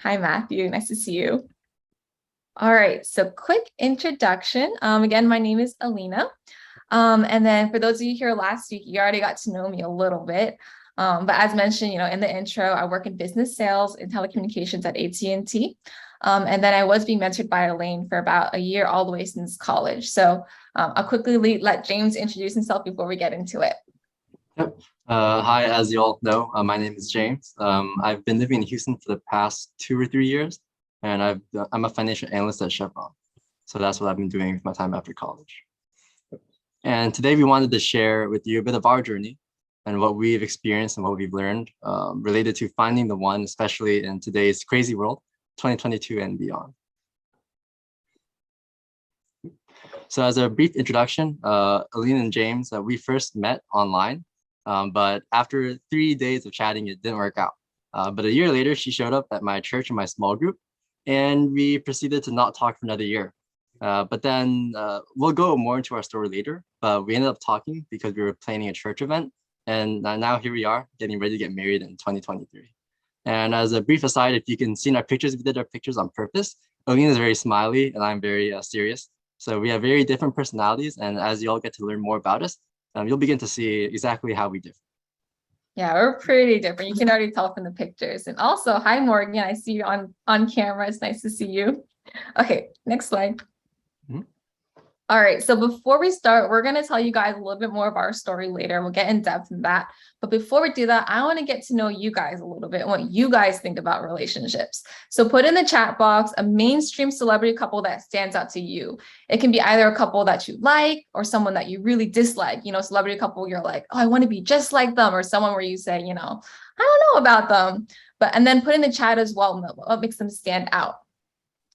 Hi, Matthew. Nice to see you. All right, so quick introduction. Again, my name is Alina. And then for those of you here last week, you already got to know me a little bit. But as mentioned, in the intro, I work in business sales and telecommunications at AT&T. And then I was being mentored by Elaine for about a year, all the way since college. So I'll quickly let James introduce himself before we get into it. Yep. Hi, as you all know, my name is James. I've been living in Houston for the past 2 or 3 years, and I'm a financial analyst at Chevron. So that's what I've been doing with my time after college. And today we wanted to share with you a bit of our journey and what we've experienced and what we've learned related to finding the one, especially in today's crazy world, 2022 and beyond. So as a brief introduction, Alina and James, we first met online, but after 3 days of chatting, it didn't work out. But a year later, she showed up at my church in my small group, and we proceeded to not talk for another year. But then we'll go more into our story later, but we ended up talking because we were planning a church event. And now here we are getting ready to get married in 2023. And as a brief aside, if you can see in our pictures, we did our pictures on purpose. Alina is very smiley and I'm very serious. So we have very different personalities. And as you all get to learn more about us, you'll begin to see exactly how we differ. Yeah, we're pretty different. You can already tell from the pictures. And also, hi, Morgan. I see you on camera. It's nice to see you. Okay, next slide. All right, so before we start, we're going to tell you guys a little bit more of our story later. We'll get in depth in that. But before we do that, I want to get to know you guys a little bit and what you guys think about relationships. So put in the chat box a mainstream celebrity couple that stands out to you. It can be either a couple that you like or someone that you really dislike. Celebrity couple, you're like, oh, I want to be just like them, or someone where you say, I don't know about them. And then put in the chat as well what makes them stand out.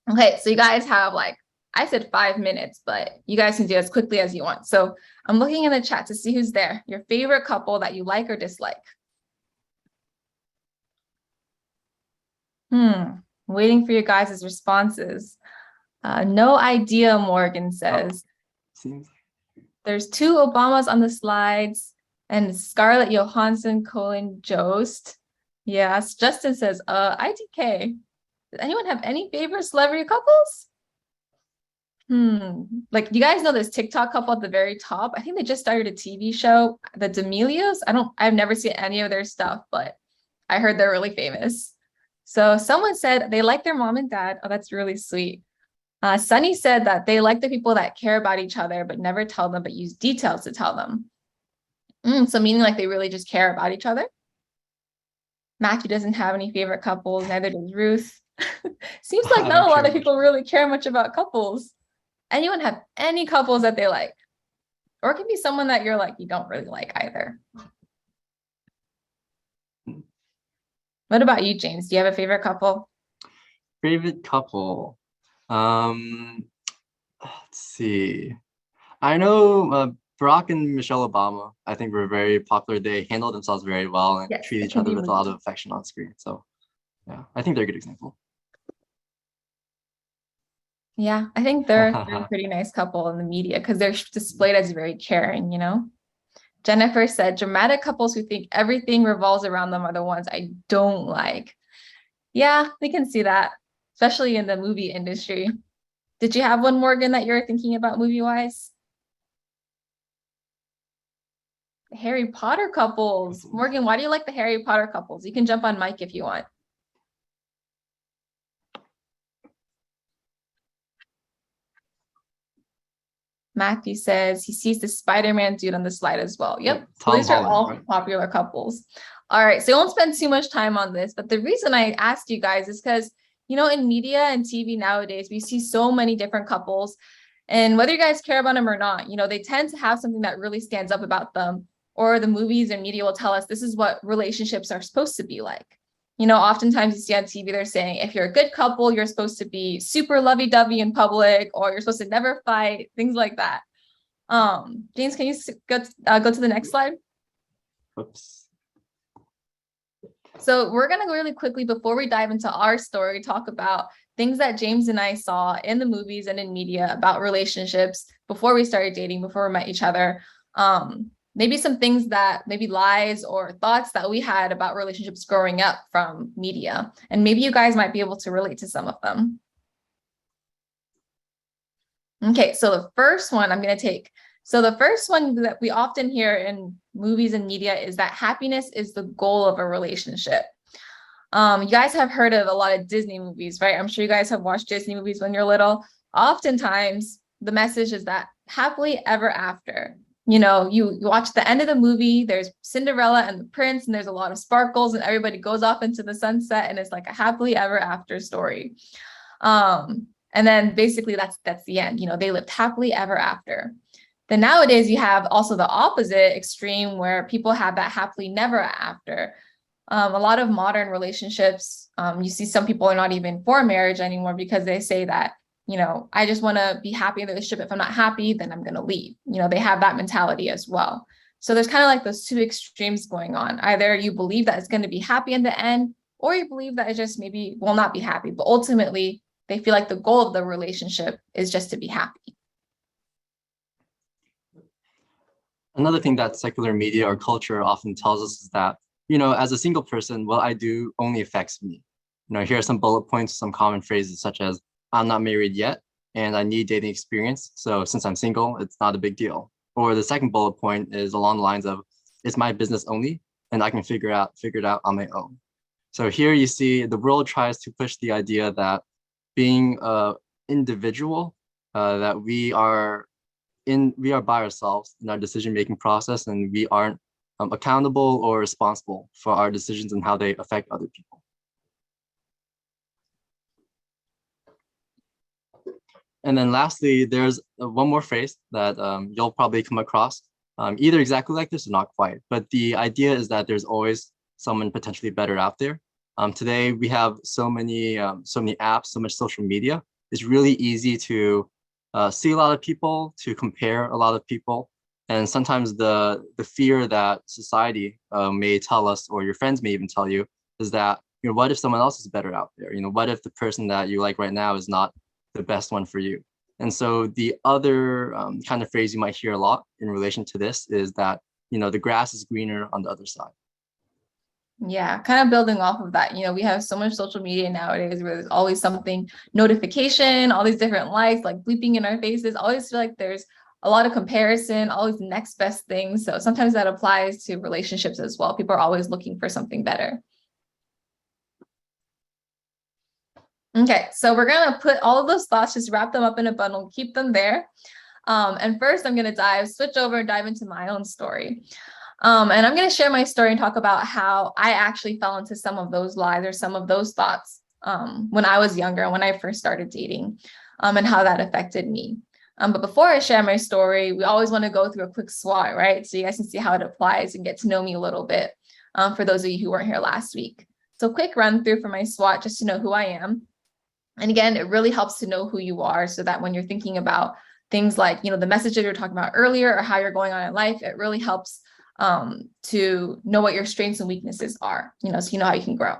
Okay, so you guys have I said 5 minutes, but you guys can do as quickly as you want. So I'm looking in the chat to see who's there. Your favorite couple that you like or dislike. Waiting for you guys' responses. No idea, Morgan says. There's 2 Obamas on the slides and Scarlett Johansson, Colin Jost. Yes, Justin says, IDK. Does anyone have any favorite celebrity couples? You guys know this TikTok couple at the very top? I think they just started a TV show, the D'Amelios. I've never seen any of their stuff, but I heard they're really famous. So someone said they like their mom and dad. Oh, that's really sweet. Sunny said that they like the people that care about each other, but never tell them, but use details to tell them. So meaning they really just care about each other. Matthew doesn't have any favorite couples, neither does Ruth. Seems like not a lot of people really care much about couples. Anyone have any couples that they like? Or it can be someone that you're you don't really like either. What about you, James? Do you have a favorite couple? Favorite couple? Let's see. I know Barack and Michelle Obama, I think were very popular. They handle themselves very well and treat each other with a lot of affection on screen. So yeah, I think they're a good example. Yeah, I think they're a pretty nice couple in the media because they're displayed as very caring, Jennifer said, dramatic couples who think everything revolves around them are the ones I don't like. Yeah, we can see that, especially in the movie industry. Did you have one, Morgan, that you're thinking about movie-wise? The Harry Potter couples. Morgan, why do you like the Harry Potter couples? You can jump on mic if you want. Matthew says he sees the Spider-Man dude on the slide as well. Yep, so these are all popular couples. All right, so I won't spend too much time on this, but the reason I asked you guys is because, in media and TV nowadays, we see so many different couples, and whether you guys care about them or not, they tend to have something that really stands up about them, or the movies and media will tell us this is what relationships are supposed to be like. Oftentimes you see on TV, they're saying, if you're a good couple, you're supposed to be super lovey-dovey in public, or you're supposed to never fight, things like that. James, can you go to the next slide? Oops. So we're going to go really quickly before we dive into our story, talk about things that James and I saw in the movies and in media about relationships before we started dating, before we met each other. maybe some things that maybe lies or thoughts that we had about relationships growing up from media. And maybe you guys might be able to relate to some of them. Okay, so the first one I'm going to take. So the first one that we often hear in movies and media is that happiness is the goal of a relationship. You guys have heard of a lot of Disney movies, right? I'm sure you guys have watched Disney movies when you're little. Oftentimes, the message is that happily ever after. You know, you watch the end of the movie, there's Cinderella and the prince, and there's a lot of sparkles, and everybody goes off into the sunset, and it's like a happily ever after story. And then basically that's the end. You know, they lived happily ever after. Then nowadays you have also the opposite extreme where people have that happily never after. A lot of modern relationships, you see some people are not even for marriage anymore because they say that, you know, I just want to be happy in the relationship. If I'm not happy, then I'm going to leave. You know, they have that mentality as well. So there's kind of like those two extremes going on. Either you believe that it's going to be happy in the end, or you believe that it just maybe will not be happy. But ultimately, they feel like the goal of the relationship is just to be happy. Another thing that secular media or culture often tells us is that, you know, as a single person, what I do only affects me. You know, here are some bullet points, some common phrases such as, I'm not married yet, and I need dating experience. So since I'm single, it's not a big deal. Or the second bullet point is along the lines of, it's my business only, and I can figure it out on my own. So here you see the world tries to push the idea that being an individual, that we are by ourselves in our decision-making process, and we aren't accountable or responsible for our decisions and how they affect other people. And then lastly, there's one more phrase that you'll probably come across, either exactly like this or not quite. But the idea is that there's always someone potentially better out there. Today, we have so many apps, so much social media. It's really easy to see a lot of people, to compare a lot of people. And sometimes the fear that society may tell us, or your friends may even tell you, is that, you know, what if someone else is better out there? You know, what if the person that you like right now is not the best one for you? And so the other kind of phrase you might hear a lot in relation to this is that, you know, the grass is greener on the other side. Yeah, kind of building off of that, you know, we have so much social media nowadays where there's always something, notification, all these different likes, like bleeping in our faces. Always feel like there's a lot of comparison, always next best things. So sometimes that applies to relationships as well. People are always looking for something better. Okay, so we're gonna put all of those thoughts, just wrap them up in a bundle, keep them there. And first I'm gonna switch over and dive into my own story. And I'm going to share my story and talk about how I actually fell into some of those lies or some of those thoughts when I was younger, when I first started dating, and how that affected me. But before I share my story, we always want to go through a quick SWOT, right? So you guys can see how it applies and get to know me a little bit for those of you who weren't here last week. So quick run through for my SWOT, just to know who I am. And again, it really helps to know who you are so that when you're thinking about things like, you know, the message that you were talking about earlier or how you're going on in life, it really helps to know what your strengths and weaknesses are, you know, so you know how you can grow.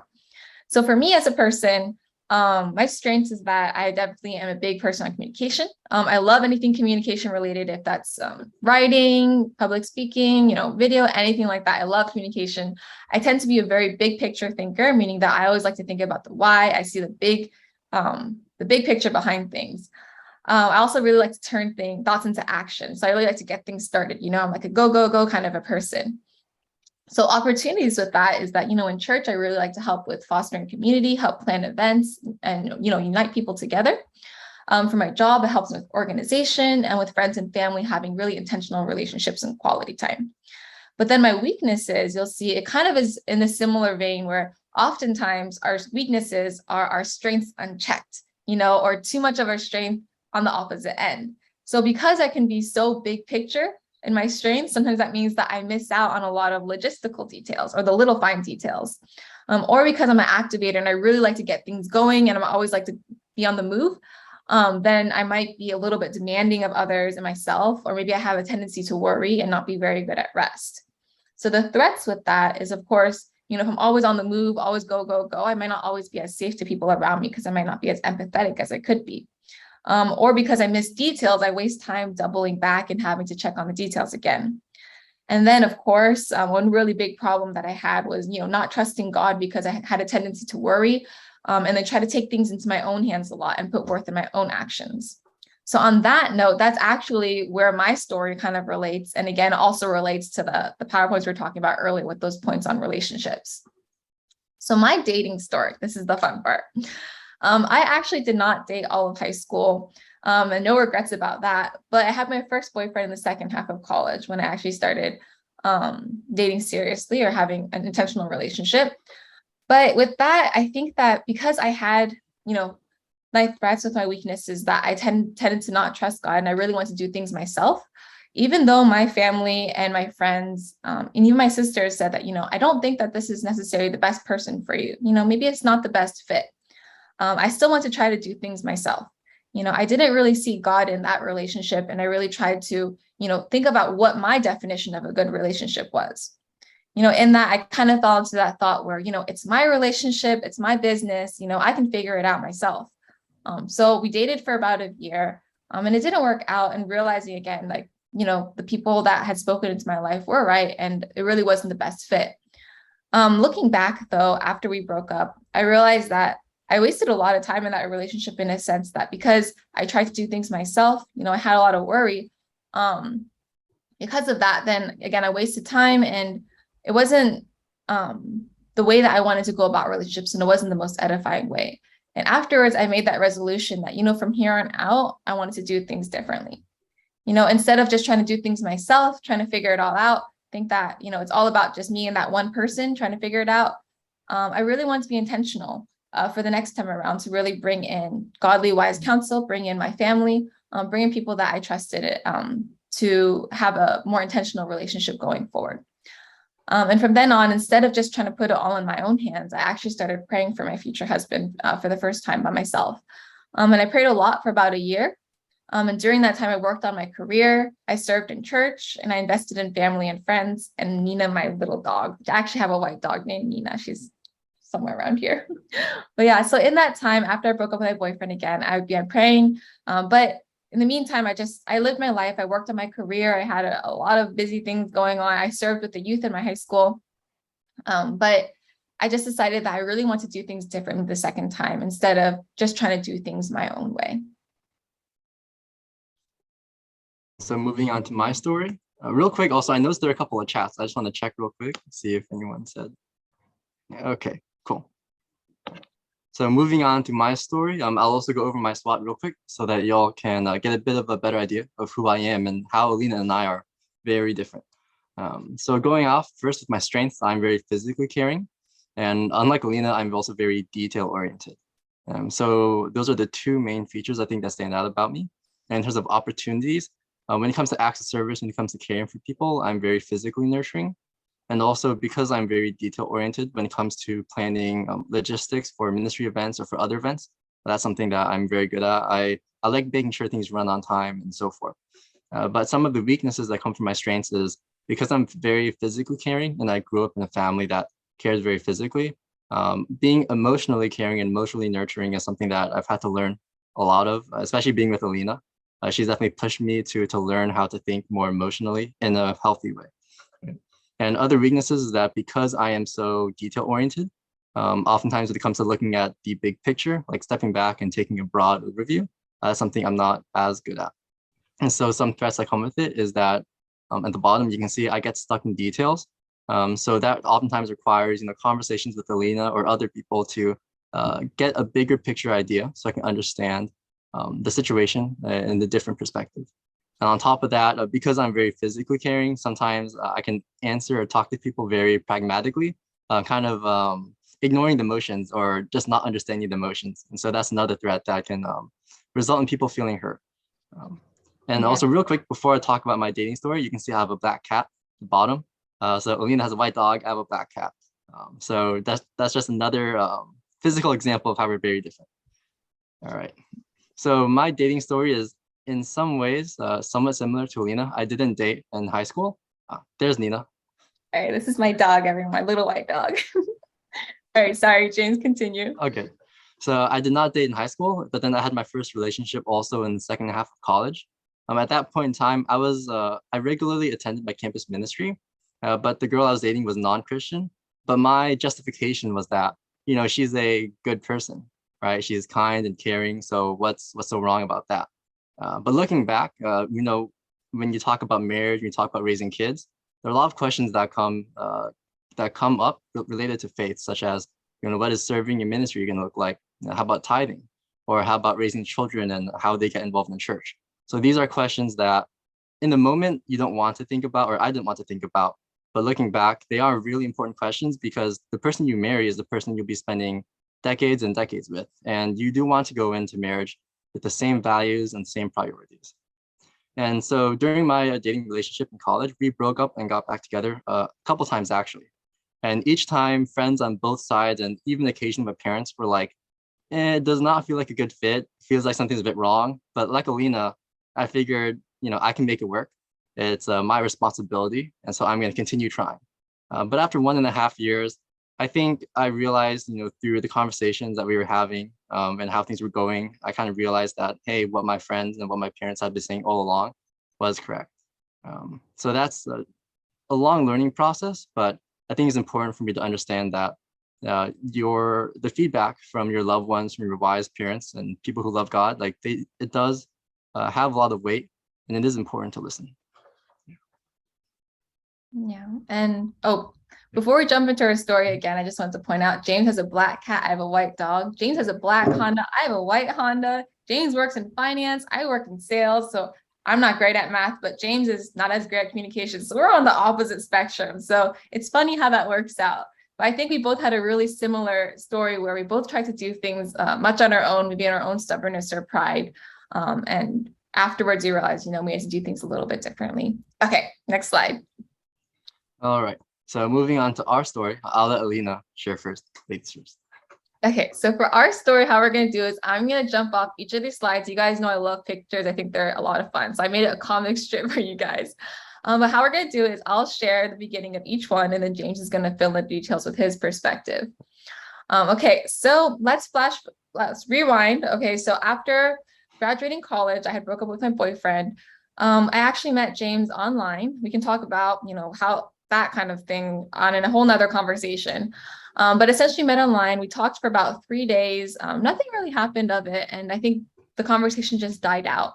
So for me as a person, my strengths is that I definitely am a big person on communication. I love anything communication related, if that's writing, public speaking, you know, video, anything like that. I love communication. I tend to be a very big picture thinker, meaning that I always like to think about the why. I see the big picture behind things. I also really like to turn thoughts into action. So I really like to get things started. You know, I'm like a go, go, go kind of a person. So opportunities with that is that, you know, in church, I really like to help with fostering community, help plan events and, you know, unite people together. For my job, it helps with organization, and with friends and family, having really intentional relationships and quality time. But then my weaknesses, you'll see it kind of is in a similar vein where oftentimes our weaknesses are our strengths unchecked, you know, or too much of our strength on the opposite end. So because I can be so big picture in my strengths, sometimes that means that I miss out on a lot of logistical details or the little fine details. Or because I'm an activator and I really like to get things going and I'm always like to be on the move, then I might be a little bit demanding of others and myself, or maybe I have a tendency to worry and not be very good at rest. So the threats with that is, of course, you know, if I'm always on the move, always go, go, go, I might not always be as safe to people around me because I might not be as empathetic as I could be. Or because I miss details, I waste time doubling back and having to check on the details again. And then, of course, one really big problem that I had was, not trusting God because I had a tendency to worry and then try to take things into my own hands a lot and put worth in my own actions. So on that note, that's actually where my story kind of relates. And again, also relates to the PowerPoints we were talking about earlier with those points on relationships. So my dating story, this is the fun part. I actually did not date all of high school. And no regrets about that. But I had my first boyfriend in the second half of college when I actually started dating seriously or having an intentional relationship. But with that, I think that because I had, my threats with my weaknesses, that I tended to not trust God and I really wanted to do things myself. Even though my family and my friends and even my sisters said that, I don't think that this is necessarily the best person for you. Maybe it's not the best fit. I still want to try to do things myself. I didn't really see God in that relationship. And I really tried to, think about what my definition of a good relationship was. In that I kind of fell into that thought where, it's my relationship, it's my business, I can figure it out myself. So we dated for about a year and it didn't work out, and realizing again, like, the people that had spoken into my life were right. And it really wasn't the best fit. Looking back though, after we broke up, I realized that I wasted a lot of time in that relationship, in a sense that because I tried to do things myself, I had a lot of worry. Because of that, then again, I wasted time, and it wasn't the way that I wanted to go about relationships, and it wasn't the most edifying way. And afterwards, I made that resolution that, from here on out, I wanted to do things differently. Instead of just trying to do things myself, trying to figure it all out, think that, it's all about just me and that one person trying to figure it out. I really want to be intentional for the next time around, to really bring in godly, wise counsel, bring in my family, bring in people that I trusted to have a more intentional relationship going forward. And from then on, instead of just trying to put it all in my own hands, I actually started praying for my future husband for the first time by myself. And I prayed a lot for about a year. And during that time, I worked on my career, I served in church, and I invested in family and friends, and Nina, my little dog. I actually have a white dog named Nina. She's somewhere around here. But yeah, so in that time, after I broke up with my boyfriend again, I began praying. But in the meantime, I lived my life. I worked on my career. I had a lot of busy things going on. I served with the youth in my high school. But I just decided that I really want to do things differently the second time, instead of just trying to do things my own way. So moving on to my story, real quick. Also, I noticed there are a couple of chats. I just want to check real quick, see if anyone said. Okay, cool. So moving on to my story, I'll also go over my SWOT real quick so that y'all can get a bit of a better idea of who I am and how Alina and I are very different. So going off first with my strengths, I'm very physically caring. And unlike Alina, I'm also very detail oriented. So those are the two main features I think that stand out about me. And in terms of opportunities, when it comes to acts of service, when it comes to caring for people, I'm very physically nurturing. And also because I'm very detail oriented when it comes to planning logistics for ministry events or for other events, that's something that I'm very good at. I like making sure things run on time and so forth. But some of the weaknesses that come from my strengths is because I'm very physically caring and I grew up in a family that cares very physically. Being emotionally caring and emotionally nurturing is something that I've had to learn a lot of, especially being with Alina. She's definitely pushed me to learn how to think more emotionally in a healthy way. And other weaknesses is that because I am so detail oriented, oftentimes when it comes to looking at the big picture, like stepping back and taking a broad overview, that's something I'm not as good at. And so some threats that come with it is that at the bottom, you can see I get stuck in details. So that oftentimes requires, conversations with Alina or other people to get a bigger picture idea so I can understand the situation and the different perspectives. And on top of that, because I'm very physically caring, sometimes I can answer or talk to people very pragmatically, kind of ignoring the emotions or just not understanding the emotions. And so that's another threat that can result in people feeling hurt. And also real quick, before I talk about my dating story, you can see I have a black cat at the bottom. So Alina has a white dog, I have a black cat. So that's just another physical example of how we're very different. All right. So my dating story is in some ways somewhat similar to Alina. I didn't date in high school. There's Nina. All right, this is my dog, everyone, my little white dog. All right, sorry, James, continue. Okay. So I did not date in high school, but then I had my first relationship also in the second half of college. At that point in time, I regularly attended my campus ministry, but the girl I was dating was non-Christian. But my justification was that, she's a good person, right? She's kind and caring. So what's so wrong about that? But looking back, when you talk about marriage, when you talk about raising kids, there are a lot of questions that come up related to faith, such as, what is serving in ministry going to look like? How about tithing? Or how about raising children and how they get involved in church? So these are questions that in the moment you don't want to think about, or I didn't want to think about. But looking back, they are really important questions because the person you marry is the person you'll be spending decades and decades with. And you do want to go into marriage with the same values and same priorities. And so during my dating relationship in college, we broke up and got back together a couple times actually. And each time friends on both sides and even occasionally my parents were like, it does not feel like a good fit. Feels like something's a bit wrong. But like Alina, I figured, I can make it work. It's my responsibility. And so I'm going to continue trying. But after 1.5 years, I think I realized, through the conversations that we were having and how things were going, I kind of realized that, hey, what my friends and what my parents had been saying all along was correct. So that's a long learning process, but I think it's important for me to understand that the feedback from your loved ones, from your wise parents and people who love God, like it does have a lot of weight, and it is important to listen. Yeah. And before we jump into our story again, I just want to point out James has a black cat. I have a white dog. James has a black Honda. I have a white Honda. James works in finance. I work in sales. So I'm not great at math, but James is not as great at communication. So we're on the opposite spectrum. So it's funny how that works out. But I think we both had a really similar story where we both tried to do things much on our own, maybe in our own stubbornness or pride. And afterwards, you realize, we had to do things a little bit differently. Okay, next slide. All right. So moving on to our story, I'll let Alina share first. Ladies first. Okay, so for our story, how we're going to do is I'm going to jump off each of these slides. You guys know I love pictures. I think they're a lot of fun. So I made it a comic strip for you guys. But how we're going to do is I'll share the beginning of each one, and then James is going to fill in the details with his perspective. Okay, so let's rewind. Okay, so after graduating college, I had broke up with my boyfriend. I actually met James online. We can talk about, how that kind of thing in a whole nother conversation. But essentially met online. We talked for about 3 days. Nothing really happened of it. And I think the conversation just died out.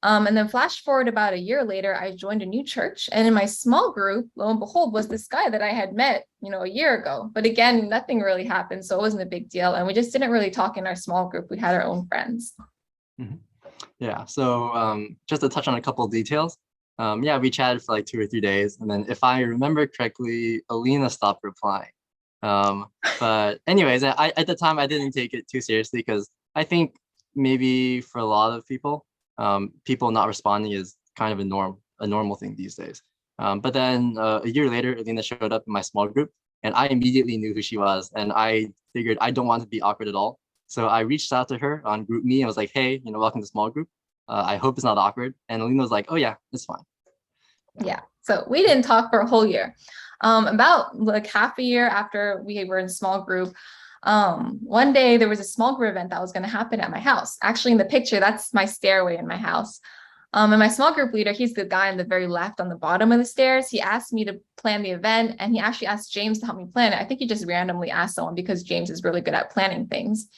And then flash forward about a year later, I joined a new church. And in my small group, lo and behold, was this guy that I had met, a year ago. But again, nothing really happened. So it wasn't a big deal. And we just didn't really talk in our small group. We had our own friends. Mm-hmm. Yeah. So just to touch on a couple of details. We chatted for like 2 or 3 days. And then if I remember correctly, Alina stopped replying. But anyways, at the time, I didn't take it too seriously because I think maybe for a lot of people, people not responding is kind of a normal thing these days. But then a year later, Alina showed up in my small group and I immediately knew who she was. And I figured I don't want to be awkward at all. So I reached out to her on GroupMe. I was like, hey, welcome to small group. I hope it's not awkward. And Alina was like, oh yeah, it's fine. Yeah. So we didn't talk for a whole year. About like half a year after we were in small group, one day there was a small group event that was going to happen at my house. Actually, in the picture, that's my stairway in my house. And my small group leader, he's the guy on the very left on the bottom of the stairs. He asked me to plan the event, and he actually asked James to help me plan it. I think he just randomly asked someone because James is really good at planning things.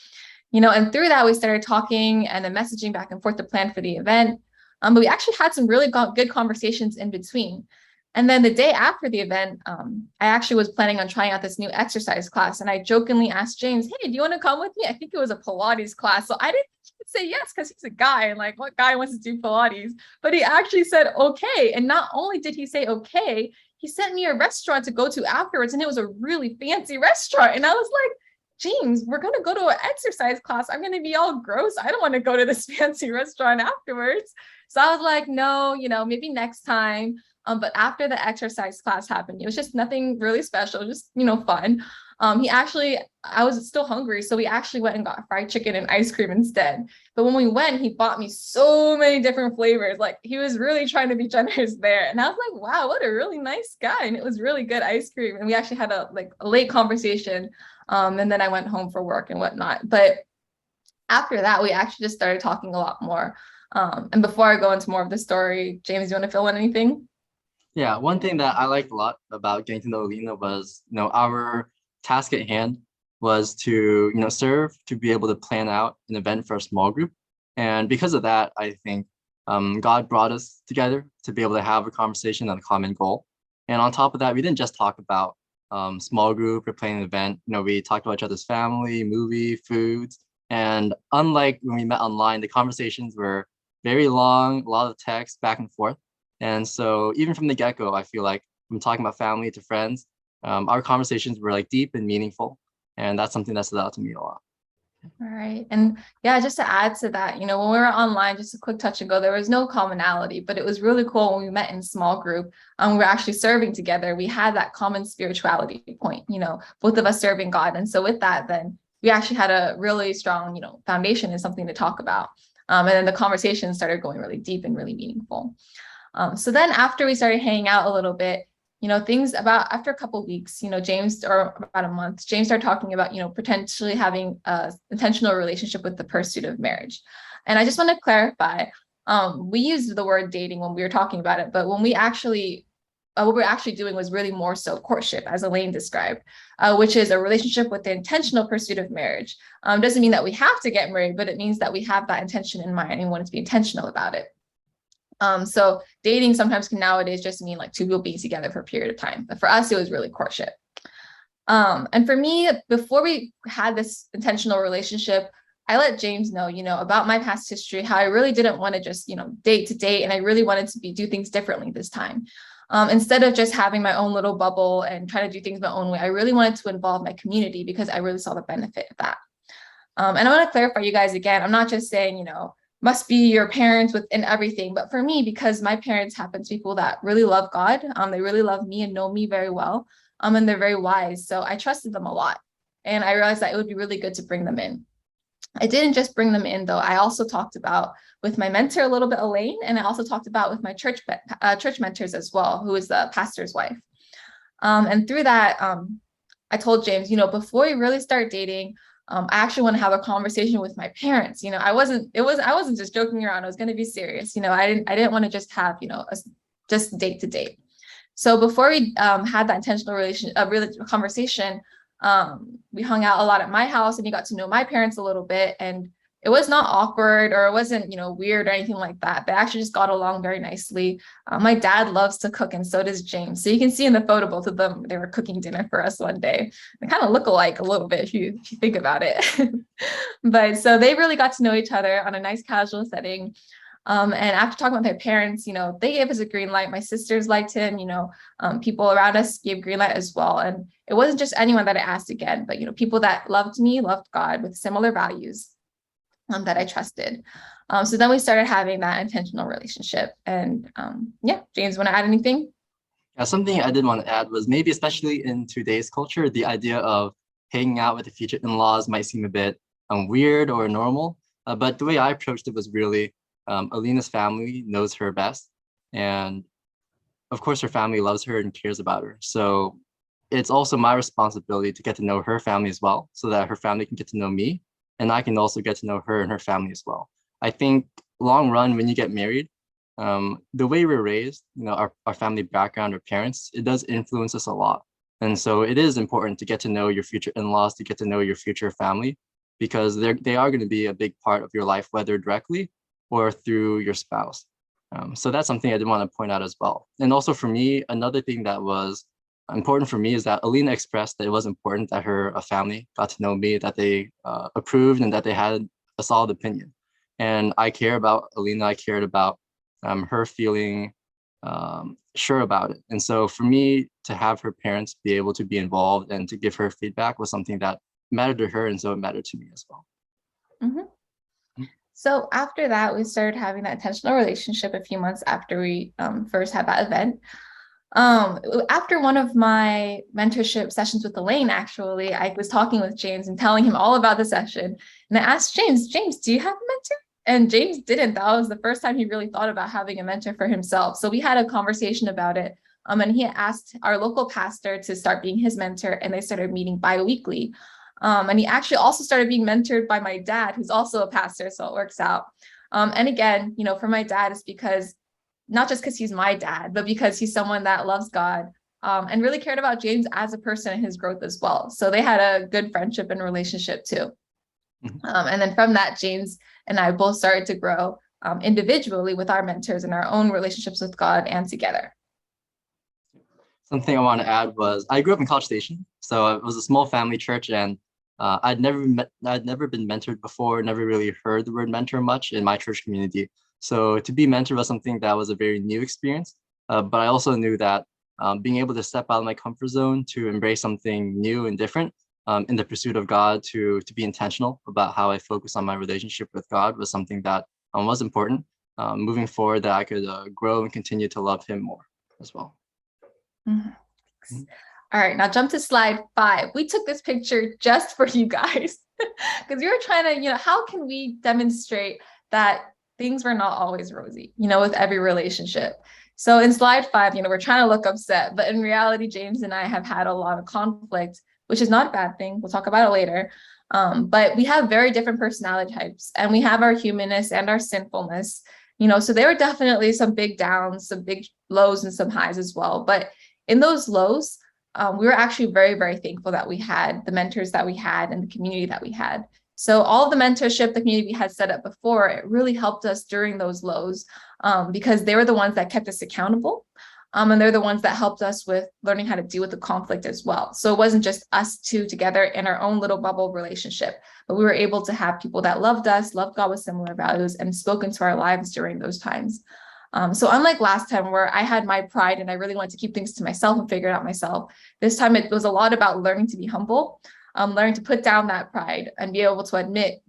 And through that, we started talking and then messaging back and forth to plan for the event. But we actually had some really good conversations in between. And then the day after the event, I actually was planning on trying out this new exercise class. And I jokingly asked James, hey, do you want to come with me? I think it was a Pilates class. So I didn't say yes because he's a guy. And like, what guy wants to do Pilates? But he actually said, okay. And not only did he say, okay, he sent me a restaurant to go to afterwards. And it was a really fancy restaurant. And I was like, James, we're going to go to an exercise class. I'm going to be all gross. I don't want to go to this fancy restaurant afterwards. So I was like, no, maybe next time. But after the exercise class happened, it was just nothing really special, just, fun. I was still hungry. So we actually went and got fried chicken and ice cream instead. But when we went, he bought me so many different flavors. Like he was really trying to be generous there. And I was like, wow, what a really nice guy. And it was really good ice cream. And we actually had a late conversation. And then I went home for work and whatnot. But after that, we actually just started talking a lot more. And before I go into more of the story, James, you want to fill in anything? Yeah, one thing that I liked a lot about getting to know Alina was, our task at hand was to, serve, to be able to plan out an event for a small group. And because of that, I think God brought us together to be able to have a conversation on a common goal. And on top of that, we didn't just talk about small group or planning an event. We talked about each other's family, movie, foods. And unlike when we met online, the conversations were very long, a lot of text back and forth. And so even from the get-go, I feel like from talking about family to friends, our conversations were like deep and meaningful. And that's something that stood out to me a lot. All right. And yeah, just to add to that, when we were online, just a quick touch and go, there was no commonality, but it was really cool when we met in small group. We were actually serving together. We had that common spirituality point, both of us serving God. And so with that, then we actually had a really strong, foundation and something to talk about. And then the conversation started going really deep and really meaningful. So then after we started hanging out a little bit, things about after a couple of weeks, James, or about a month, James started talking about, potentially having a intentional relationship with the pursuit of marriage. And I just want to clarify, we used the word dating when we were talking about it, but when we actually, what we're actually doing was really more so courtship, as Elaine described, which is a relationship with the intentional pursuit of marriage. Doesn't mean that we have to get married, but it means that we have that intention in mind and want to be intentional about it. So dating sometimes can nowadays just mean like two people being together for a period of time. But for us, it was really courtship. And for me, before we had this intentional relationship, I let James know, about my past history, how I really didn't want to just, date to date. And I really wanted to do things differently this time. Instead of just having my own little bubble and trying to do things my own way, I really wanted to involve my community because I really saw the benefit of that. And I want to clarify you guys again, I'm not just saying, must be your parents within everything. But for me, because my parents happen to be people that really love God, they really love me and know me very well, and they're very wise. So I trusted them a lot. And I realized that it would be really good to bring them in. I didn't just bring them in, though. I also talked about with my mentor a little bit, Elaine, and I also talked about with my church mentors as well, who is the pastor's wife. And through that, I told James, before we really start dating, I actually want to have a conversation with my parents. I wasn't just joking around. I was going to be serious. I didn't want to just have, just date to date. So before we had that intentional conversation, we hung out a lot at my house and he got to know my parents a little bit. And it was not awkward or it wasn't, weird or anything like that. They actually just got along very nicely. My dad loves to cook and so does James. So you can see in the photo, both of them, they were cooking dinner for us one day. They kind of look alike a little bit if you think about it. But so they really got to know each other on a nice casual setting. And after talking with their parents, they gave us a green light. My sisters liked him, people around us gave green light as well. And it wasn't just anyone that I asked again, but, people that loved me, loved God with similar values. That I trusted. So then we started having that intentional relationship. And James, want to add anything? Yeah, something I did want to add was maybe especially in today's culture, the idea of hanging out with the future in-laws might seem a bit weird or normal. But the way I approached it was really Alina's family knows her best. And of course, her family loves her and cares about her. So it's also my responsibility to get to know her family as well, so that her family can get to know me. And I can also get to know her and her family as well. I think long run, when you get married, the way we're raised, our family background, our parents, it does influence us a lot. And so it is important to get to know your future in-laws, to get to know your future family, because they are going to be a big part of your life, whether directly or through your spouse. So that's something I did want to point out as well. And also for me, another thing that was important for me is that Alina expressed that it was important that her family got to know me, that they approved and that they had a solid opinion. And I care about Alina. I cared about her feeling sure about it. And so for me to have her parents be able to be involved and to give her feedback was something that mattered to her. And so it mattered to me as well. Mm-hmm. So after that, we started having that intentional relationship a few months after we first had that event. After one of my mentorship sessions with Elaine, actually, I was talking with James and telling him all about the session. And I asked James, do you have a mentor? And James didn't. That was the first time he really thought about having a mentor for himself. So we had a conversation about it. And he asked our local pastor to start being his mentor, and they started meeting bi-weekly. And he actually also started being mentored by my dad, who's also a pastor, so it works out. And again, for my dad, it's because not just because he's my dad, but because he's someone that loves God, and really cared about James as a person and his growth as well. So they had a good friendship and relationship too. And then from that, James and I both started to grow individually with our mentors and our own relationships with God and together. Something I want to add was I grew up in College Station, so it was a small family church, and I'd never been mentored before, never really heard the word mentor much in my church community. So to be mentored was something that was a very new experience. But I also knew that being able to step out of my comfort zone to embrace something new and different in the pursuit of God, to be intentional about how I focus on my relationship with God was something that was important. Moving forward, that I could grow and continue to love Him more as well. Mm-hmm. All right, now jump to slide 5. We took this picture just for you guys because we were trying to, how can we demonstrate that things were not always rosy, with every relationship. So in slide 5, we're trying to look upset, but in reality, James and I have had a lot of conflict, which is not a bad thing. We'll talk about it later. But we have very different personality types, and we have our humanness and our sinfulness, so there were definitely some big downs, some big lows, and some highs as well. But in those lows, we were actually very, very thankful that we had the mentors that we had and the community that we had. So all of the mentorship, the community we had set up before, it really helped us during those lows, because they were the ones that kept us accountable. And they're the ones that helped us with learning how to deal with the conflict as well. So it wasn't just us two together in our own little bubble relationship, but we were able to have people that loved us, loved God with similar values, and spoke into our lives during those times. So unlike last time where I had my pride and I really wanted to keep things to myself and figure it out myself, this time it was a lot about learning to be humble, learning to put down that pride and be able to admit,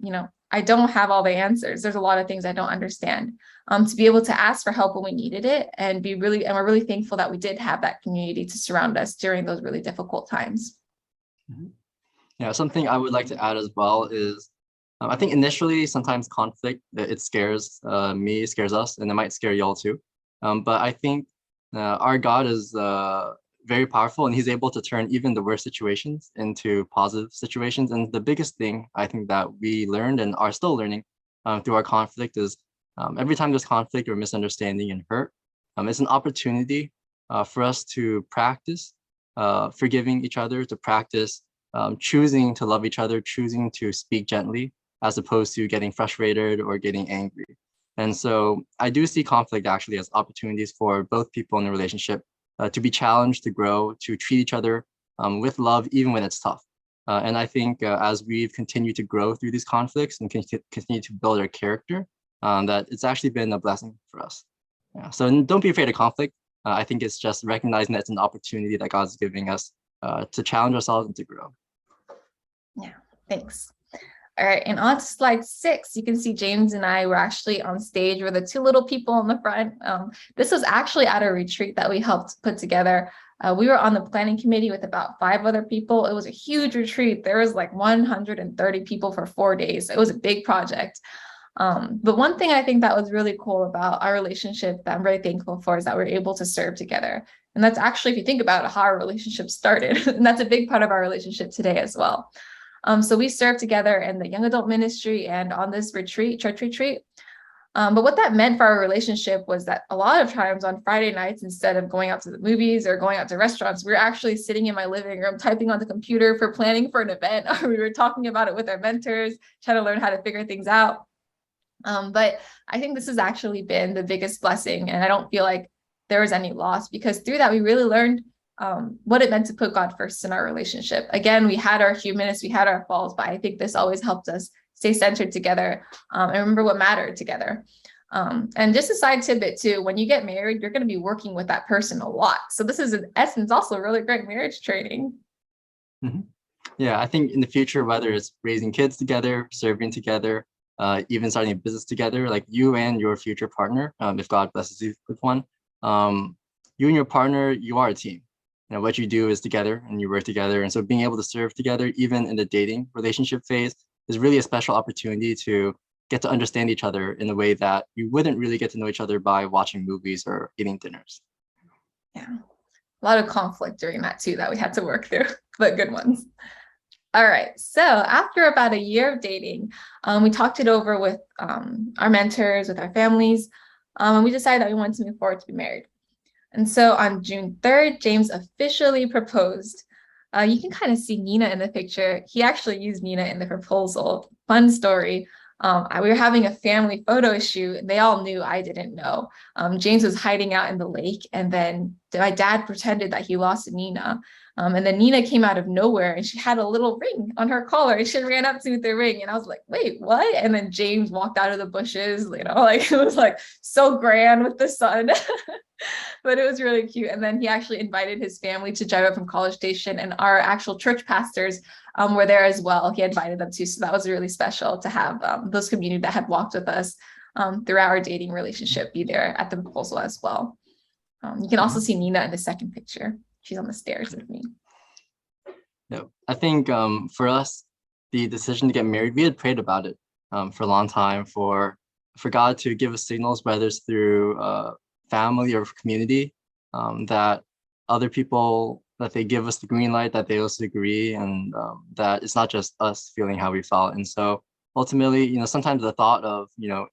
I don't have all the answers. There's a lot of things I don't understand. To be able to ask for help when we needed it, and we're really thankful that we did have that community to surround us during those really difficult times. Yeah, something I would like to add as well is I think initially sometimes conflict, it scares me, scares us, and it might scare y'all too. But I think our God is very powerful, and He's able to turn even the worst situations into positive situations. And the biggest thing I think that we learned and are still learning through our conflict is every time there's conflict or misunderstanding and hurt, it's an opportunity for us to practice forgiving each other, to practice choosing to love each other, choosing to speak gently, as opposed to getting frustrated or getting angry. And so I do see conflict actually as opportunities for both people in the relationship to be challenged, to grow, to treat each other with love, even when it's tough. And I think as we've continued to grow through these conflicts and continue to build our character, that it's actually been a blessing for us. Yeah. So don't be afraid of conflict. I think it's just recognizing that it's an opportunity that God's giving us to challenge ourselves and to grow. Yeah, thanks. All right, and on to slide 6, you can see James and I were actually on stage. We're the two little people in the front. This was actually at a retreat that we helped put together. We were on the planning committee with about 5 other people. It was a huge retreat. There was like 130 people for 4 days. It was a big project. But one thing I think that was really cool about our relationship that I'm very thankful for is that we're able to serve together. And that's actually, if you think about it, how our relationship started. And that's a big part of our relationship today as well. So we served together in the young adult ministry and on this retreat, church retreat. But what that meant for our relationship was that a lot of times on Friday nights, instead of going out to the movies or going out to restaurants, we were actually sitting in my living room, typing on the computer for planning for an event. Or we were talking about it with our mentors, trying to learn how to figure things out. But I think this has actually been the biggest blessing. And I don't feel like there was any loss, because through that, we really learned what it meant to put God first in our relationship. Again, we had our humanness, we had our faults, but I think this always helped us stay centered together and remember what mattered together. And just a side tidbit too, when you get married, you're going to be working with that person a lot. So this is in essence also really great marriage training. Mm-hmm. Yeah, I think in the future, whether it's raising kids together, serving together, even starting a business together, like you and your future partner, if God blesses you with one, you and your partner, you are a team. You know, what you do is together and you work together. And so being able to serve together, even in the dating relationship phase, is really a special opportunity to get to understand each other in a way that you wouldn't really get to know each other by watching movies or eating dinners. Yeah, a lot of conflict during that too that we had to work through, but good ones. All right. So after about a year of dating, we talked it over with our mentors, with our families, and we decided that we wanted to move forward to be married. And so on June 3rd, James officially proposed. You can kind of see Nina in the picture. He actually used Nina in the proposal. Fun story. We were having a family photo shoot, and they all knew, I didn't know. James was hiding out in the lake, and then my dad pretended that he lost Nina. And then Nina came out of nowhere, and she had a little ring on her collar, and she ran up to me with the ring, and I was like, wait, what? And then James walked out of the bushes, like it was like so grand with the sun. But it was really cute. And then he actually invited his family to drive up from College Station, and our actual church pastors were there as well. He invited them too. So that was really special to have those community that had walked with us throughout our dating relationship be there at the proposal as well. You can also see Nina in the second picture. She's on the stairs with me. Yeah, I think for us, the decision to get married, we had prayed about it for a long time for God to give us signals, whether it's through family or community, that other people, that they give us the green light, that they also agree, and that it's not just us feeling how we felt. And so ultimately, sometimes the thought of,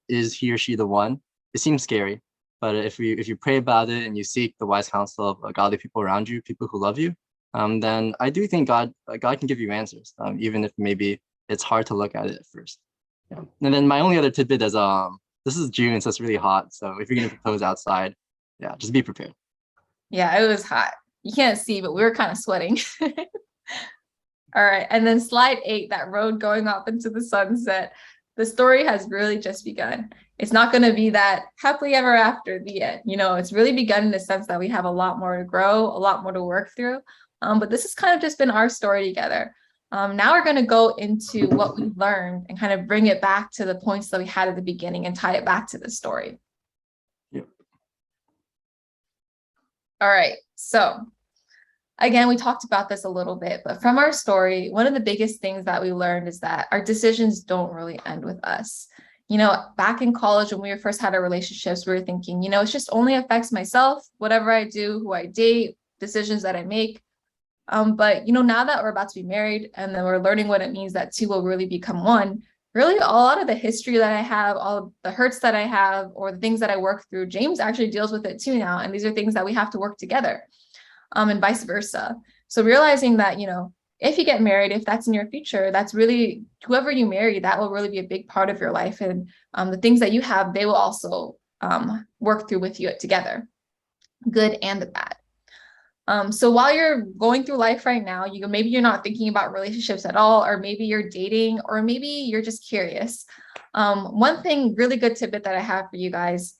is he or she the one, it seems scary. But if you pray about it and you seek the wise counsel of godly people around you, people who love you, then I do think God can give you answers, even if maybe it's hard to look at it at first. Yeah. And then my only other tidbit is this is June, so it's really hot. So if you're gonna propose outside, yeah, just be prepared. Yeah, it was hot. You can't see, but we were kind of sweating. All right, and then slide 8, that road going off into the sunset. The story has really just begun. It's not going to be that happily ever after the end. It's really begun in the sense that we have a lot more to grow, a lot more to work through. But this has kind of just been our story together. Now we're going to go into what we've learned and kind of bring it back to the points that we had at the beginning and tie it back to the story. Yep. All right, so again, we talked about this a little bit, but from our story, one of the biggest things that we learned is that our decisions don't really end with us. Back in college, when we first had our relationships, we were thinking, it just only affects myself, whatever I do, who I date, decisions that I make. But now that we're about to be married, and then we're learning what it means that two will really become one, really a lot of the history that I have, all of the hurts that I have, or the things that I work through, James actually deals with it too now. And these are things that we have to work together. And vice versa. So realizing that, if you get married, if that's in your future, that's really whoever you marry, that will really be a big part of your life. And the things that you have, they will also work through with you together, good and the bad. So while you're going through life right now, maybe you're not thinking about relationships at all, or maybe you're dating, or maybe you're just curious. One thing, really good tidbit that I have for you guys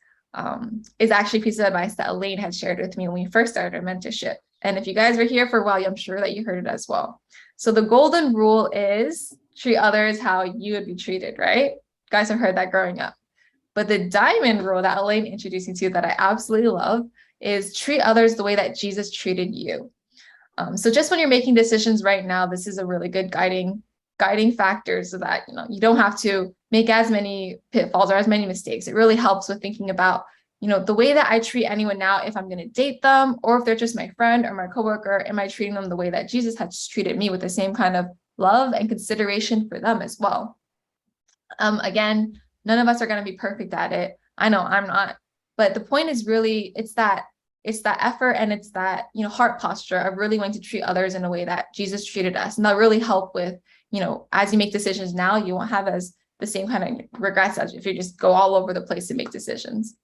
is actually a piece of advice that Alina had shared with me when we first started our mentorship. And if you guys were here for a while, I'm sure that you heard it as well. So the golden rule is treat others how you would be treated, right? You guys have heard that growing up. But the diamond rule that Alina introduced me to that I absolutely love is treat others the way that Jesus treated you. So just when you're making decisions right now, this is a really good guiding factor so that you don't have to make as many pitfalls or as many mistakes. It really helps with thinking about the way that I treat anyone now, if I'm going to date them, or if they're just my friend or my coworker, am I treating them the way that Jesus has treated me, with the same kind of love and consideration for them as well. Again, none of us are going to be perfect at it. I know I'm not, but the point is really it's that effort, and it's that heart posture of really wanting to treat others in a way that Jesus treated us, and that really help with as you make decisions now, you won't have as the same kind of regrets as if you just go all over the place and make decisions.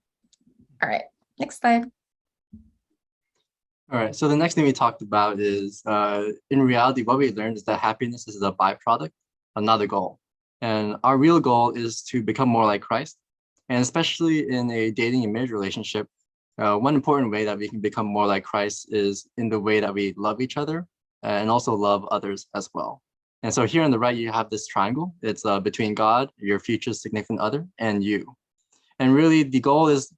All right, next slide. All right, so the next thing we talked about is in reality, what we learned is that happiness is a byproduct, not a goal. And our real goal is to become more like Christ. And especially in a dating and marriage relationship, one important way that we can become more like Christ is in the way that we love each other and also love others as well. And so here on the right, you have this triangle. It's between God, your future significant other, and you. And really, the goal is,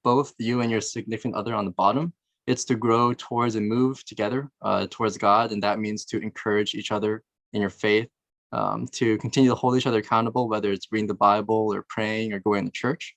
both you and your significant other on the bottom. It's to grow towards and move together towards God. And that means to encourage each other in your faith, to continue to hold each other accountable, whether it's reading the Bible or praying or going to church.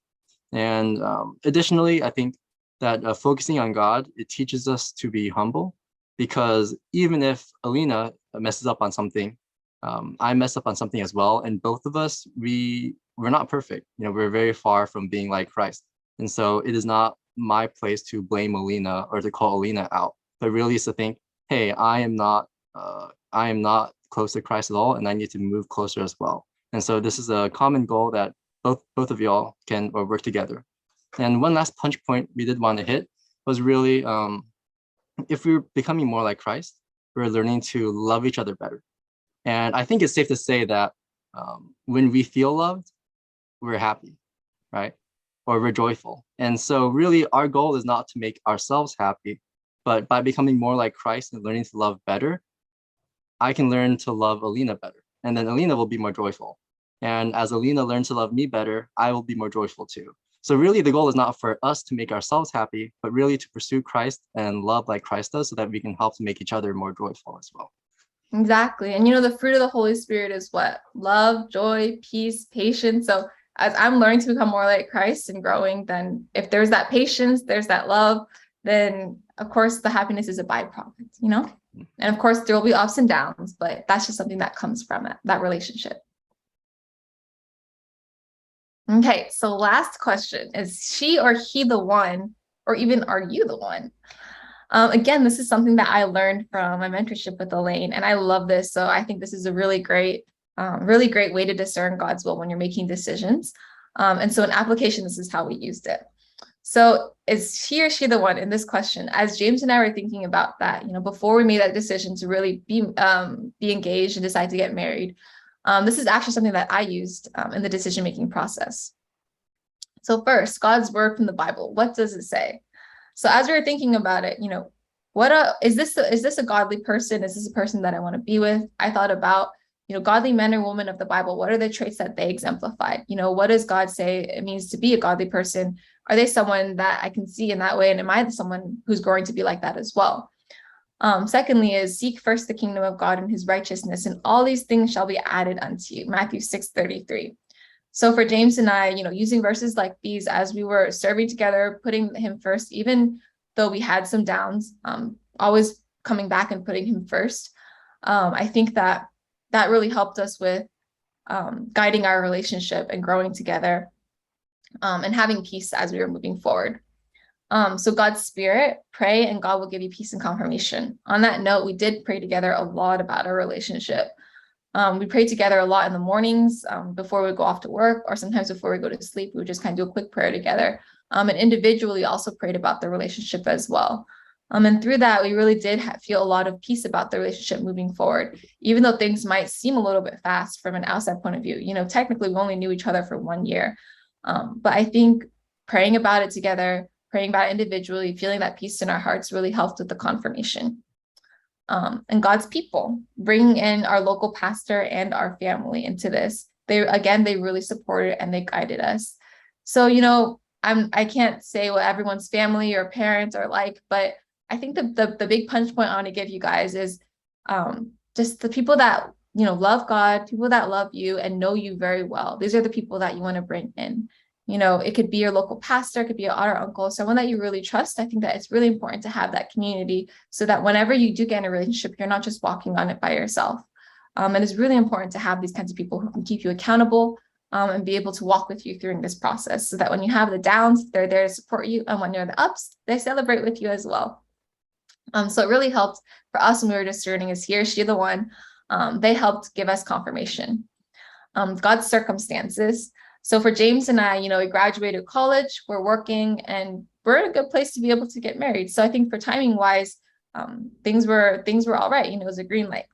And additionally, I think that focusing on God, it teaches us to be humble, because even if Alina messes up on something, I messed up on something as well, and both of us, we're not perfect. We're very far from being like Christ, and so it is not my place to blame Alina or to call Alina out, but really is to think, hey, I am not close to Christ at all, and I need to move closer as well. And so this is a common goal that both of y'all can work together. And one last punch point we did want to hit was really, if we're becoming more like Christ, we're learning to love each other better. And I think it's safe to say that when we feel loved, we're happy, right? Or we're joyful. And so really our goal is not to make ourselves happy, but by becoming more like Christ and learning to love better, I can learn to love Alina better. And then Alina will be more joyful. And as Alina learns to love me better, I will be more joyful too. So really the goal is not for us to make ourselves happy, but really to pursue Christ and love like Christ does so that we can help to make each other more joyful as well. Exactly. And the fruit of the Holy Spirit is what? Love, joy, peace, patience. So as I'm learning to become more like Christ and growing, then if there's that patience, there's that love, then of course the happiness is a byproduct, And of course there will be ups and downs, but that's just something that comes from it, that relationship. Okay, so last question, is she or he the one, or even are you the one? Again, this is something that I learned from my mentorship with Elaine, and I love this. So I think this is a really great way to discern God's will when you're making decisions. And so in application, this is how we used it. So is he or she the one in this question? As James and I were thinking about that, before we made that decision to really be engaged and decide to get married, this is actually something that I used in the decision-making process. So first, God's word from the Bible. What does it say? So as we were thinking about it, is this a godly person? Is this a person that I want to be with? I thought about, godly men and women of the Bible. What are the traits that they exemplified? What does God say it means to be a godly person? Are they someone that I can see in that way? And am I someone who's going to be like that as well? Secondly is seek first the kingdom of God and his righteousness, and all these things shall be added unto you. Matthew 6:33. So for James and I, using verses like these as we were serving together, putting him first, even though we had some downs, always coming back and putting him first. I think that really helped us with guiding our relationship and growing together and having peace as we were moving forward. So God's spirit, pray, and God will give you peace and confirmation. On that note, we did pray together a lot about our relationship. We prayed together a lot in the mornings before we go off to work, or sometimes before we go to sleep. We would just kind of do a quick prayer together, and individually also prayed about the relationship as well. And through that, we really did feel a lot of peace about the relationship moving forward, even though things might seem a little bit fast from an outside point of view. Technically, we only knew each other for 1 year. But I think praying about it together, praying about it individually, feeling that peace in our hearts really helped with the confirmation. And God's people, bringing in our local pastor and our family into this. They really supported and they guided us. So, I can't say what everyone's family or parents are like, but I think the big punch point I want to give you guys is just the people that, love God, people that love you and know you very well. These are the people that you want to bring in. It could be your local pastor, it could be your aunt or uncle, someone that you really trust. I think that it's really important to have that community so that whenever you do get in a relationship, you're not just walking on it by yourself. And it's really important to have these kinds of people who can keep you accountable and be able to walk with you during this process so that when you have the downs, they're there to support you. And when you're the ups, they celebrate with you as well. So it really helped for us when we were discerning, is he or she the one? They helped give us confirmation. God's circumstances. So for James and I, we graduated college, we're working, and we're in a good place to be able to get married. So I think for timing wise, things were all right. It was a green light.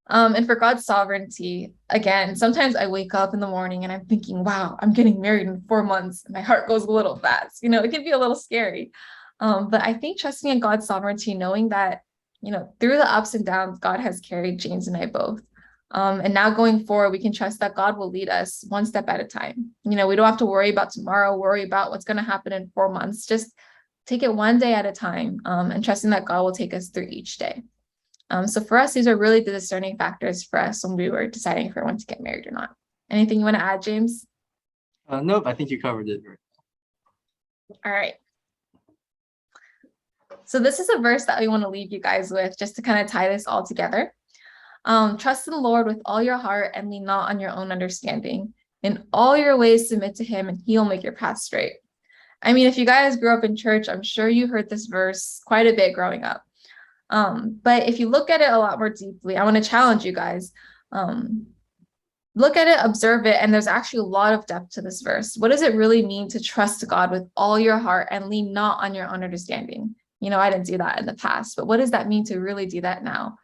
And for God's sovereignty, again, sometimes I wake up in the morning and I'm thinking, wow, I'm getting married in 4 months. And my heart goes a little fast. It can be a little scary. But I think trusting in God's sovereignty, knowing that, through the ups and downs, God has carried James and I both. And now going forward, we can trust that God will lead us one step at a time. We don't have to worry about tomorrow, worry about what's going to happen in 4 months. Just take it one day at a time, and trusting that God will take us through each day. So for us, these are really the discerning factors for us when we were deciding if we want to get married or not. Anything you want to add, James? Nope, I think you covered it. All right. So this is a verse that we want to leave you guys with just to kind of tie this all together. Trust in the Lord with all your heart and lean not on your own understanding. In all your ways, submit to him, and he'll make your path straight. I mean, if you guys grew up in church, I'm sure you heard this verse quite a bit growing up. But if you look at it a lot more deeply, I want to challenge you guys. Look at it, observe it, and there's actually a lot of depth to this verse. What does it really mean to trust God with all your heart and lean not on your own understanding? You know, I didn't do that in the past, but what does that mean to really do that now?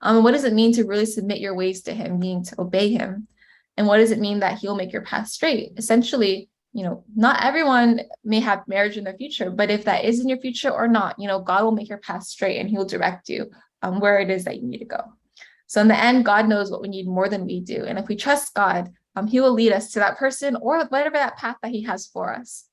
What does it mean to really submit your ways to him, meaning to obey him? And what does it mean that he'll make your path straight? Essentially, you know, not everyone may have marriage in their future, but if that is in your future or not, you know, God will make your path straight and he'll direct you where it is that you need to go. So in the end, God knows what we need more than we do. And if we trust God, he will lead us to that person or whatever that path that he has for us.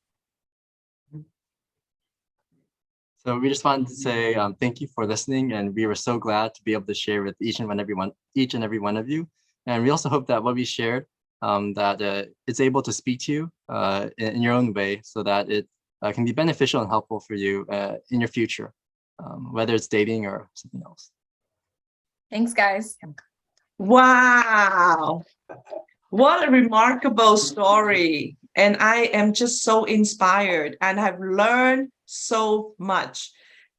So we just wanted to say thank you for listening, and we were so glad to be able to share with each and every one of you. And we also hope that what we shared, that it's able to speak to you in your own way, so that it can be beneficial and helpful for you in your future, whether it's dating or something else. Thanks, guys. Wow. What a remarkable story. And I am just so inspired and have learned so much.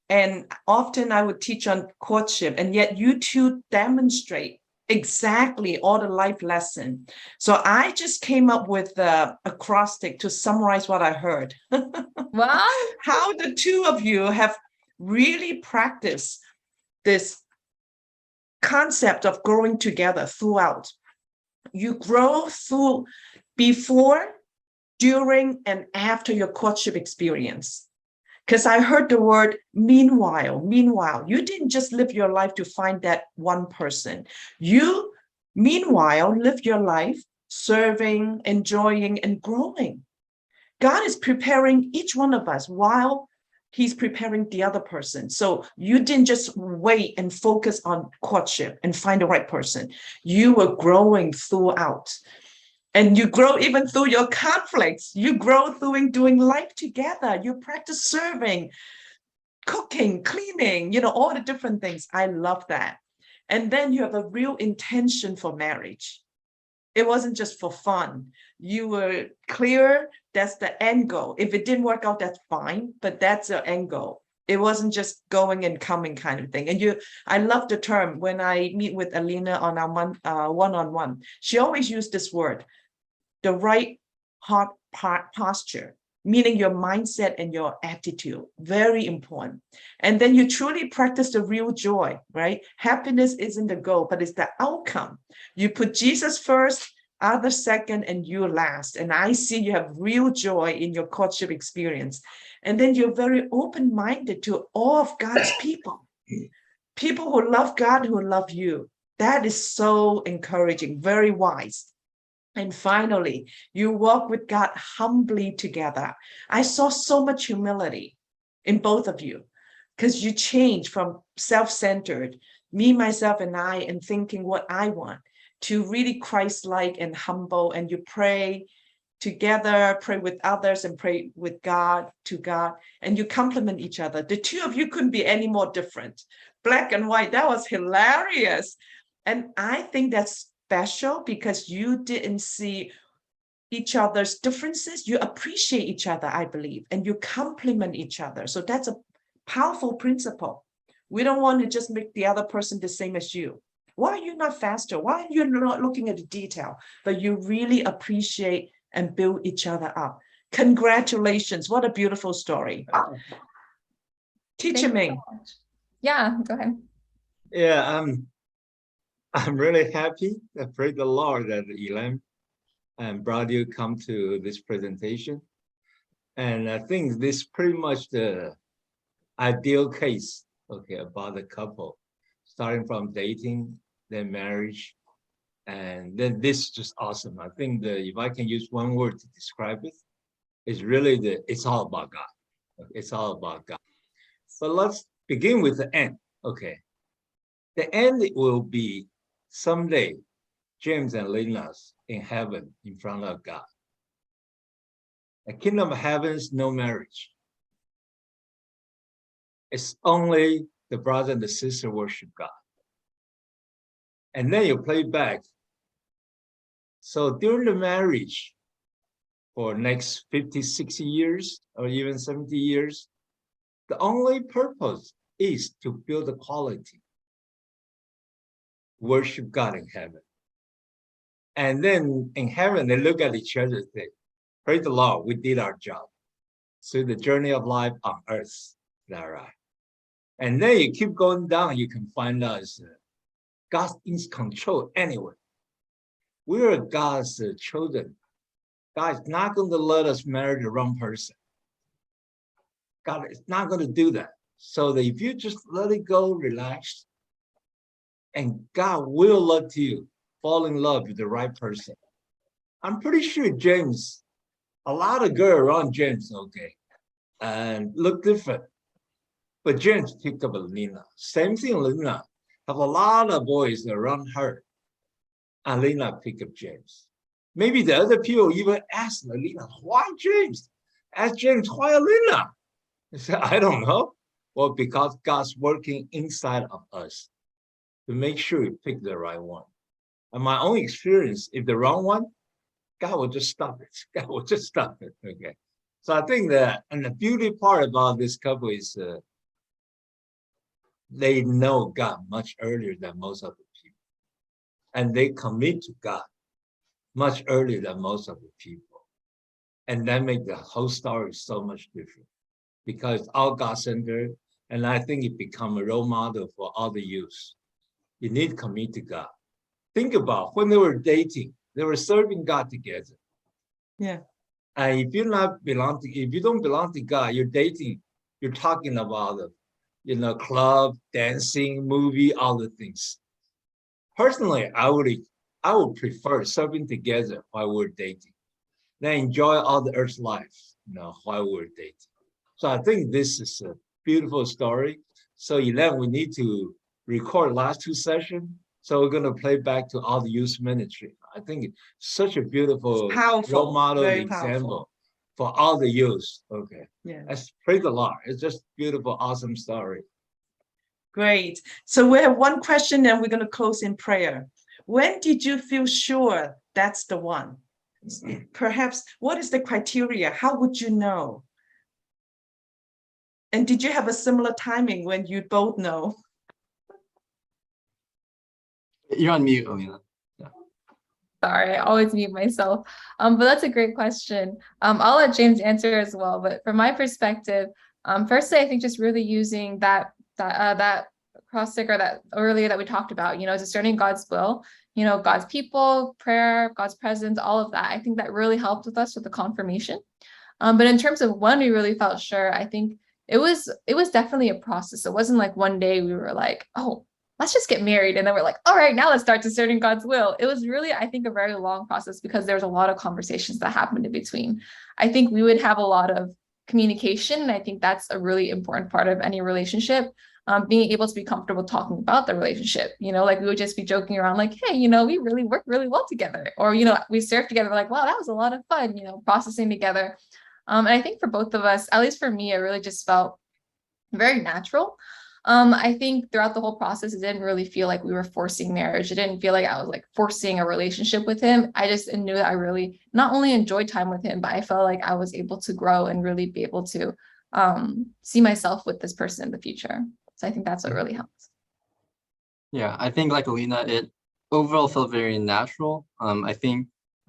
And often I would teach on courtship, and yet you two demonstrate exactly all the life lesson. So I just came up with the acrostic to summarize what I heard. Wow. How the two of you have really practiced this concept of growing together throughout. You grow through before, during, and after your courtship experience. Because I heard the word meanwhile. You didn't just live your life to find that one person. You, meanwhile, live your life serving, enjoying, and growing. God is preparing each one of us while he's preparing the other person. So you didn't just wait and focus on courtship and find the right person. You were growing throughout. And you grow even through your conflicts. You grow through doing life together. You practice serving, cooking, cleaning, you know, all the different things. I love that. And then you have a real intention for marriage. It wasn't just for fun. You were clear, that's the end goal. If it didn't work out, that's fine, but that's the end goal. It wasn't just going and coming kind of thing. And I love the term when I meet with Alina on our one-on-one. She always used this word, the right heart posture, meaning your mindset and your attitude, very important. And then you truly practice the real joy, right? Happiness isn't the goal, but it's the outcome. You put Jesus first, others second, and you last. And I see you have real joy in your courtship experience. And then you're very open-minded to all of God's people who love God, who love you. That is so encouraging, very wise. And finally, you walk with God humbly together. I saw so much humility in both of you, because you change from self-centered, me, myself, and I, and thinking what I want, to really Christ-like and humble. And you pray together, pray with others, and pray with God, to God, and you complement each other. The two of you couldn't be any more different. Black and white, that was hilarious. And I think that's special because you didn't see each other's differences. You appreciate each other, I believe, and you complement each other. So that's a powerful principle. We don't want to just make the other person the same as you. Why are you not faster? Why are you not looking at the detail? But you really appreciate and build each other up. Congratulations. What a beautiful story. Teacher Ming. Yeah, go ahead. Yeah, I'm really happy. I praise the Lord that Elaine brought you come to this presentation. And I think this is pretty much the ideal case, okay, about the couple, starting from dating, then marriage, and then this is just awesome. I think if I can use one word to describe it, it's really it's all about God. It's all about God. But let's begin with the end, okay. The end will be someday, James and Alina's in heaven in front of God. The kingdom of heaven is no marriage. It's only the brother and the sister worship God. and then you play back. So during the marriage, for next 50, 60 years, or even 70 years, the only purpose is to build the quality. Worship God in heaven. And then in heaven, they look at each other and say, praise the Lord, we did our job. So the journey of life on earth, is that right? And then you keep going down, you can find out God's in control anyway. We are God's children. God is not going to let us marry the wrong person. God is not going to do that. So that if you just let it go, relax, and God will let you fall in love with the right person. I'm pretty sure James, a lot of girls around James, okay, and look different. But James picked up Alina. Same thing, Alina. Have a lot of boys around her. Alina picked up James. Maybe the other people even asked Alina, why James? Ask James, why Alina? I said, I don't know. Well, because God's working inside of us to make sure we pick the right one. And my own experience, if the wrong one, God will just stop it. God will just stop it. Okay. So I think that, and the beauty part about this couple is they know God much earlier than most of the people. And they commit to God much earlier than most of the people. And that makes the whole story so much different because it's all God-centered. And I think it becomes a role model for all the youth. You need to commit to God. Think about when they were dating, they were serving God together. Yeah. And if you don't belong to God, you're dating, you're talking about, club, dancing, movie, all the things. Personally, I would prefer serving together while we're dating. Then enjoy all the earth life, while we're dating. So I think this is a beautiful story. So Elaine, we need to record last two sessions. So we're going to play back to all the youth ministry. I think it's such a beautiful role model example for all the youth. Okay. Yeah. Let's praise the Lord. It's just beautiful, awesome story. Great. So we have one question and we're going to close in prayer. When did you feel sure that's the one? Perhaps, what is the criteria? How would you know? And did you have a similar timing when you both know? You're on mute, Alina. Yeah. Sorry, I always mute myself. But that's a great question. I'll let James answer as well. But from my perspective, firstly, I think just really using that acrostic or that earlier that we talked about, discerning God's will, God's people, prayer, God's presence, all of that. I think that really helped with us with the confirmation. But in terms of when we really felt sure, I think it was definitely a process. It wasn't like one day we were like, oh, let's just get married. And then we're like, all right, now let's start discerning God's will. It was really, I think, a very long process because there was a lot of conversations that happened in between. I think we would have a lot of communication. And I think that's a really important part of any relationship. Being able to be comfortable talking about the relationship, like we would just be joking around like, hey, we really work really well together. Or, we served together like, wow, that was a lot of fun, processing together. And I think for both of us, at least for me, it really just felt very natural. I think throughout the whole process, it didn't really feel like we were forcing marriage. It didn't feel like I was like forcing a relationship with him. I just knew that I really not only enjoyed time with him, but I felt like I was able to grow and really be able to see myself with this person in the future. So I think that's what really helps. Yeah, I think like Alina, it overall felt very natural. I think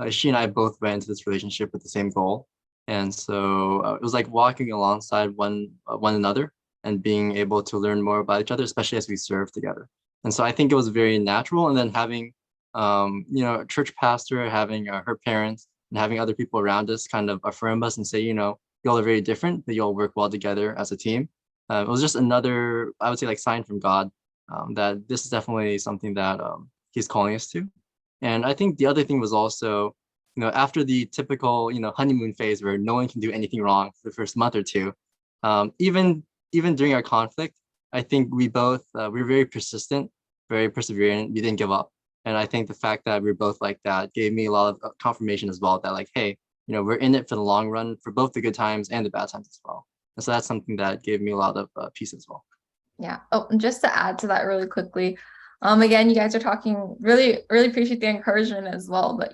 she and I both went into this relationship with the same goal. And so it was like walking alongside one another and being able to learn more about each other, especially as we serve together. And so I think it was very natural. And then having, a church pastor, having her parents and having other people around us kind of affirm us and say, y'all are very different, but y'all work well together as a team. It was just another, I would say, like sign from God that this is definitely something that he's calling us to. And I think the other thing was also, after the typical, honeymoon phase where no one can do anything wrong for the first month or two, even during our conflict, I think we both, we were very persistent, very persevering. We didn't give up. And I think the fact that we were both like that gave me a lot of confirmation as well that like, hey, we're in it for the long run for both the good times and the bad times as well. And so that's something that gave me a lot of peace as well. Yeah. Oh, and just to add to that really quickly, Again, you guys are talking really, really appreciate the encouragement as well. But,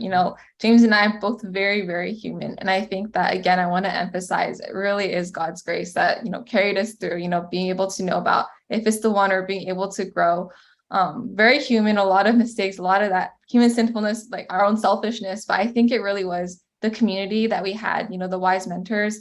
James and I are both very, very human. And I think that, again, I want to emphasize it really is God's grace that, carried us through, being able to know about if it's the one or being able to grow. Very human, a lot of mistakes, a lot of that human sinfulness, like our own selfishness. But I think it really was the community that we had, the wise mentors,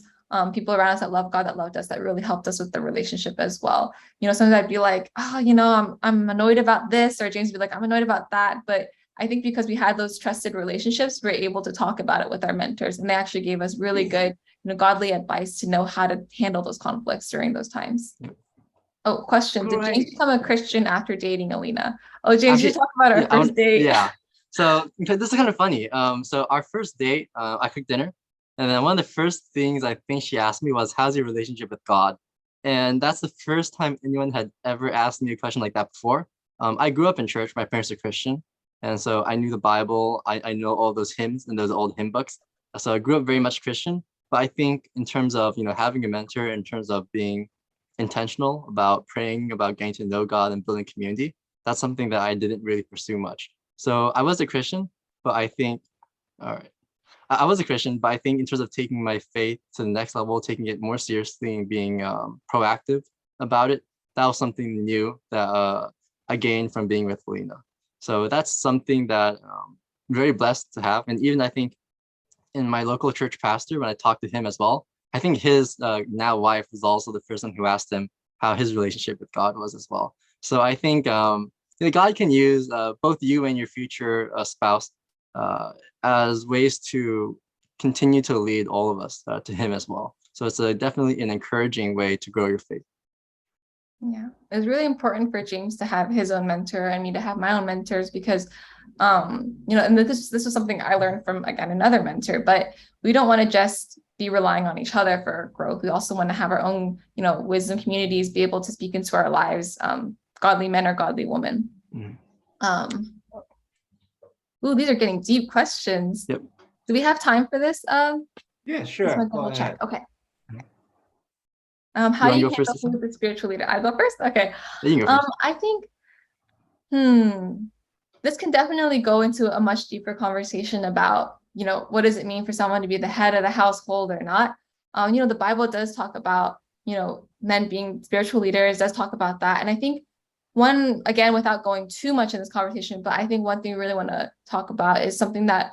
people around us that love God, that loved us, that really helped us with the relationship as well. Sometimes I'd be like, oh, I'm annoyed about this, or James would be like, I'm annoyed about that. But I think because we had those trusted relationships, we're able to talk about it with our mentors, and they actually gave us really good, godly advice to know how to handle those conflicts during those times. Oh, question. Did James become a Christian after dating Alina? Oh, James, you talk about our first date. Yeah. So this is kind of funny. So our first date, I cooked dinner. And then one of the first things I think she asked me was, how's your relationship with God? And that's the first time anyone had ever asked me a question like that before. I grew up in church. My parents are Christian. And so I knew the Bible. I know all those hymns and those old hymn books. So I grew up very much Christian. But I think in terms of, having a mentor, in terms of being intentional about praying, about getting to know God and building community, that's something that I didn't really pursue much. So I was a Christian, but I think, all right. I was a Christian, but I think in terms of taking my faith to the next level, taking it more seriously and being proactive about it, that was something new that I gained from being with Alina. So that's something that I'm very blessed to have. And even I think in my local church pastor, when I talked to him as well, I think his now wife was also the person who asked him how his relationship with God was as well. So I think God can use both you and your future spouse as ways to continue to lead all of us to him as well. So it's definitely an encouraging way to grow your faith. Yeah, it's really important for James to have his own mentor and me to have my own mentors because, and this was something I learned from, again, another mentor, but we don't want to just be relying on each other for growth. We also want to have our own, wisdom communities, be able to speak into our lives, godly men or godly women. Mm-hmm. Ooh, these are getting deep questions. Yep. Do we have time for this? Yeah, sure. Go check. ahead. Okay. How do you handle first with the spiritual leader? I go first? Okay. You can go first. I think, this can definitely go into a much deeper conversation about, what does it mean for someone to be the head of the household or not? The Bible does talk about, men being spiritual leaders, does talk about that. And I think one, again, without going too much in this conversation, but I think one thing we really want to talk about is something that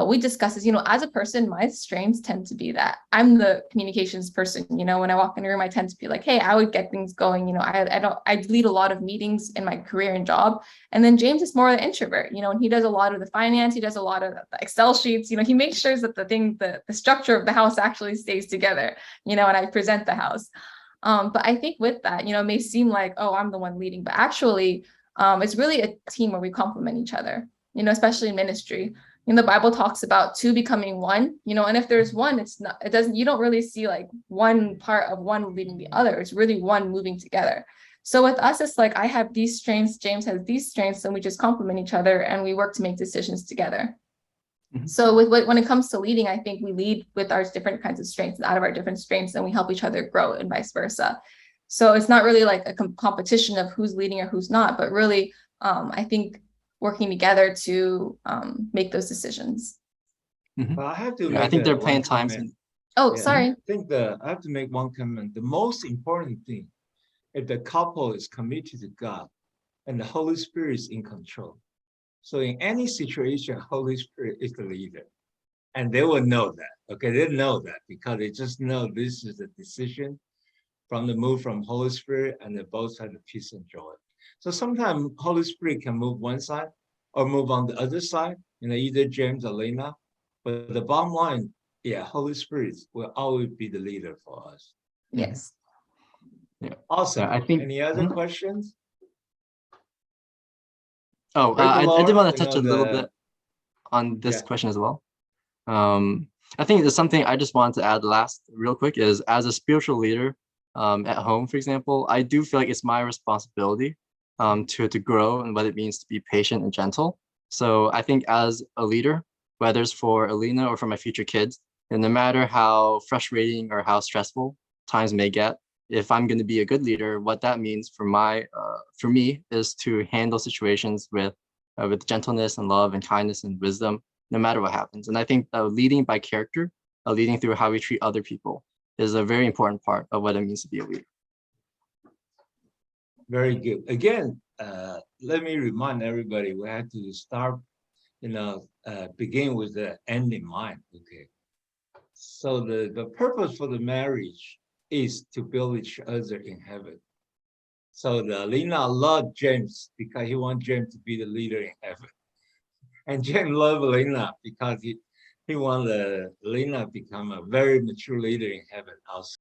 we discuss is, as a person, my strengths tend to be that I'm the communications person. When I walk in a room, I tend to be like, hey, I would get things going. I lead a lot of meetings in my career and job. And then James is more of the introvert, and he does a lot of the finance. He does a lot of the Excel sheets. He makes sure that the structure of the house actually stays together, and I present the house. But I think with that, it may seem like, oh, I'm the one leading, but actually, it's really a team where we complement each other, especially in ministry. The Bible talks about two becoming one, and if there's one, you don't really see like one part of one leading the other. It's really one moving together. So with us, it's like I have these strengths, James has these strengths, and we just complement each other and we work to make decisions together. Mm-hmm. So when it comes to leading, I think we lead with our different kinds of strengths, out of our different strengths, and we help each other grow and vice versa. So it's not really like a competition of who's leading or who's not, but really, I think working together to make those decisions. Mm-hmm. But I have to. I think there are plenty of times. Sorry. I have to make one comment. The most important thing, if the couple is committed to God, and the Holy Spirit is in control. So in any situation, Holy Spirit is the leader, and they will know that. Okay, they know that because they just know this is a decision from the move from Holy Spirit, and they both have the peace and joy. So sometimes Holy Spirit can move one side or move on the other side, either James or Alina. But the bottom line, Holy Spirit will always be the leader for us. Yes. Yeah. Awesome. I think. Any other questions? Oh, I did want to touch a little bit on this question as well. I think there's something I just wanted to add last real quick is as a spiritual leader at home, for example, I do feel like it's my responsibility to grow and what it means to be patient and gentle. So I think as a leader, whether it's for Alina or for my future kids, and no matter how frustrating or how stressful times may get, if I'm going to be a good leader, what that means for me is to handle situations with gentleness and love and kindness and wisdom, no matter what happens. And I think leading by character, leading through how we treat other people, is a very important part of what it means to be a leader. Very good. Again, let me remind everybody, we have to start, begin with the end in mind. Okay. So the purpose for the marriage is to build each other in heaven. So the Alina loved James because he wants James to be the leader in heaven. And James loved Alina because he wanted Alina to become a very mature leader in heaven also.